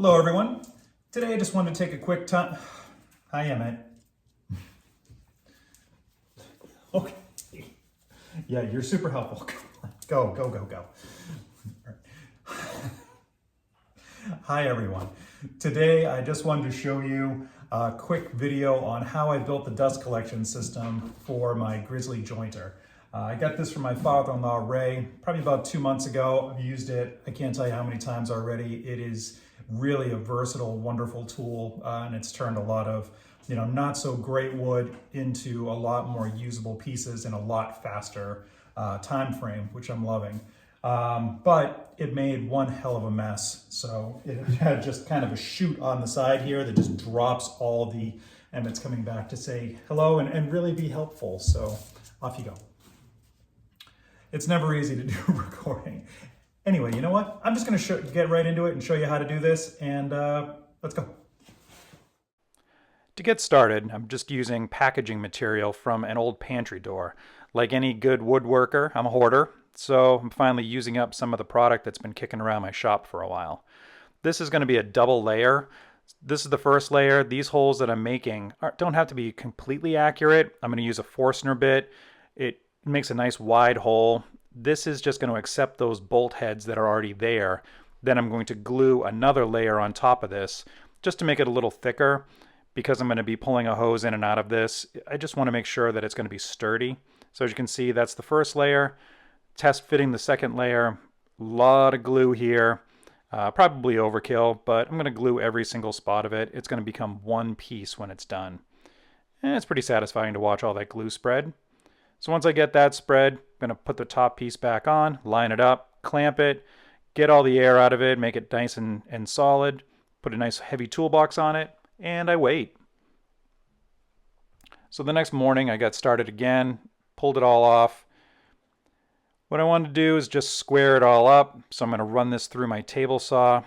Hello everyone. Today I just wanted to take a quick time. Hi Emmett. Okay. Yeah, you're super helpful. Go, go, go, go. Hi everyone. Today I just wanted to show you a quick video on how I built the dust collection system for my Grizzly Jointer. I got this from my father-in-law Ray probably about 2 months ago. I've used it, I can't tell you how many times already. It is really a versatile, wonderful tool, and it's turned a lot of not so great wood into a lot more usable pieces in a lot faster time frame, which I'm loving. But it made one hell of a mess. So it had just kind of a chute on the side here that just drops all the, and it's coming back to say hello and really be helpful. So off you go. It's never easy to do recording. Anyway, you know what? I'm just gonna get right into it and show you how to do this, and let's go. To get started, I'm just using packaging material from an old pantry door. Like any good woodworker, I'm a hoarder, so I'm finally using up some of the product that's been kicking around my shop for a while. This is going to be a double layer. This is the first layer. These holes that I'm making don't have to be completely accurate. I'm going to use a Forstner bit. It makes a nice wide hole. This is just going to accept those bolt heads that are already there. Then I'm going to glue another layer on top of this just to make it a little thicker. Because I'm going to be pulling a hose in and out of this, I just want to make sure that it's going to be sturdy. So as you can see, that's the first layer. Test fitting the second layer. A lot of glue here. Probably overkill, but I'm going to glue every single spot of it. It's going to become one piece when it's done. And it's pretty satisfying to watch all that glue spread. So once I get that spread, I'm going to put the top piece back on, line it up, clamp it, get all the air out of it, make it nice and solid, put a nice heavy toolbox on it, and I wait. So the next morning I got started again, pulled it all off. What I wanted to do is just square it all up. So I'm going to run this through my table saw,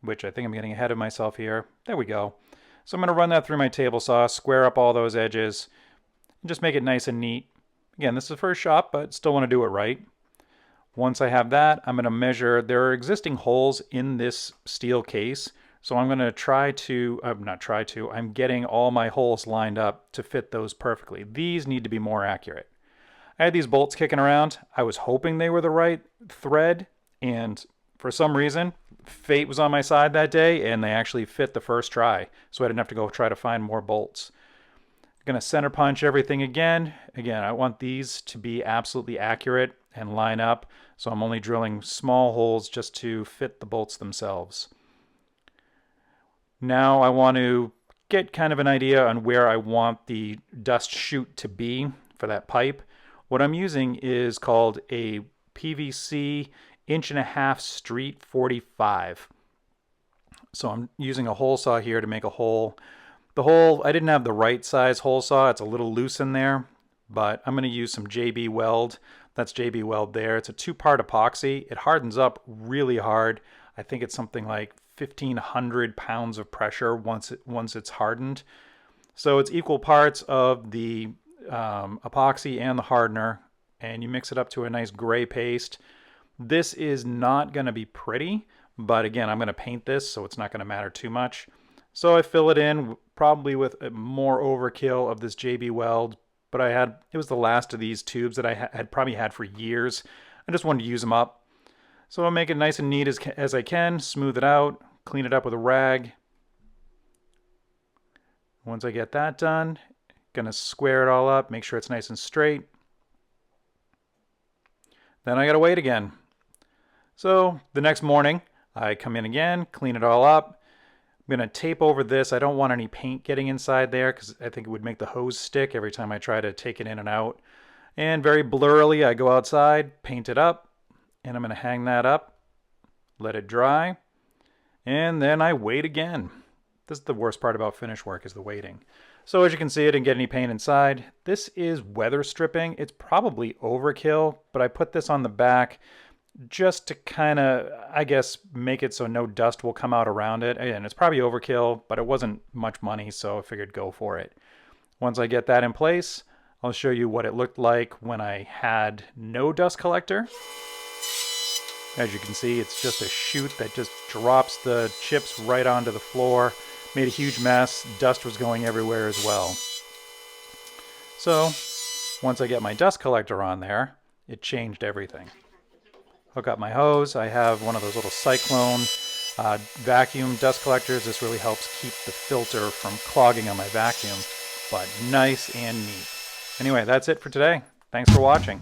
which I think I'm getting ahead of myself here. There we go. So I'm going to run that through my table saw, square up all those edges, and just make it nice and neat. Again, this is the first shot, but still want to do it right. Once I have that, I'm going to measure. There are existing holes in this steel case. So I'm going to I'm getting all my holes lined up to fit those perfectly. These need to be more accurate. I had these bolts kicking around. I was hoping they were the right thread, and for some reason, fate was on my side that day, and they actually fit the first try. So I didn't have to go try to find more bolts. I'm going to center punch everything again. Again, I want these to be absolutely accurate and line up. So I'm only drilling small holes just to fit the bolts themselves. Now I want to get kind of an idea on where I want the dust chute to be for that pipe. What I'm using is called a PVC 1.5" Street 45. So I'm using a hole saw here to make a hole. The hole, I didn't have the right size hole saw. It's a little loose in there, but I'm going to use some JB Weld. That's JB Weld there. It's a 2-part epoxy. It hardens up really hard. I think it's something like 1,500 pounds of pressure once it's hardened. So it's equal parts of the epoxy and the hardener, and you mix it up to a nice gray paste. This is not going to be pretty, but again, I'm going to paint this, so it's not going to matter too much. So I fill it in probably with more overkill of this JB Weld, but it was the last of these tubes that I had probably had for years. I just wanted to use them up. So I'll make it nice and neat as I can, smooth it out, clean it up with a rag. Once I get that done, gonna square it all up, make sure it's nice and straight. Then I gotta wait again. So the next morning, I come in again, clean it all up. I'm gonna tape over this. I don't want any paint getting inside there because I think it would make the hose stick every time I try to take it in and out. And very blurrily, I go outside, paint it up, and I'm going to hang that up, let it dry, and then I wait again. This is the worst part about finish work, is the waiting. So as you can see, I didn't get any paint inside. This is weather stripping. It's probably overkill, but I put this on the back just to kind of, I guess, make it so no dust will come out around it. And it's probably overkill, but it wasn't much money, so I figured go for it. Once I get that in place, I'll show you what it looked like when I had no dust collector. As you can see, it's just a chute that just drops the chips right onto the floor. Made a huge mess. Dust was going everywhere as well. So once I get my dust collector on there, it changed everything. Hook up my hose. I have one of those little Cyclone vacuum dust collectors. This really helps keep the filter from clogging on my vacuum, but nice and neat. Anyway, that's it for today. Thanks for watching.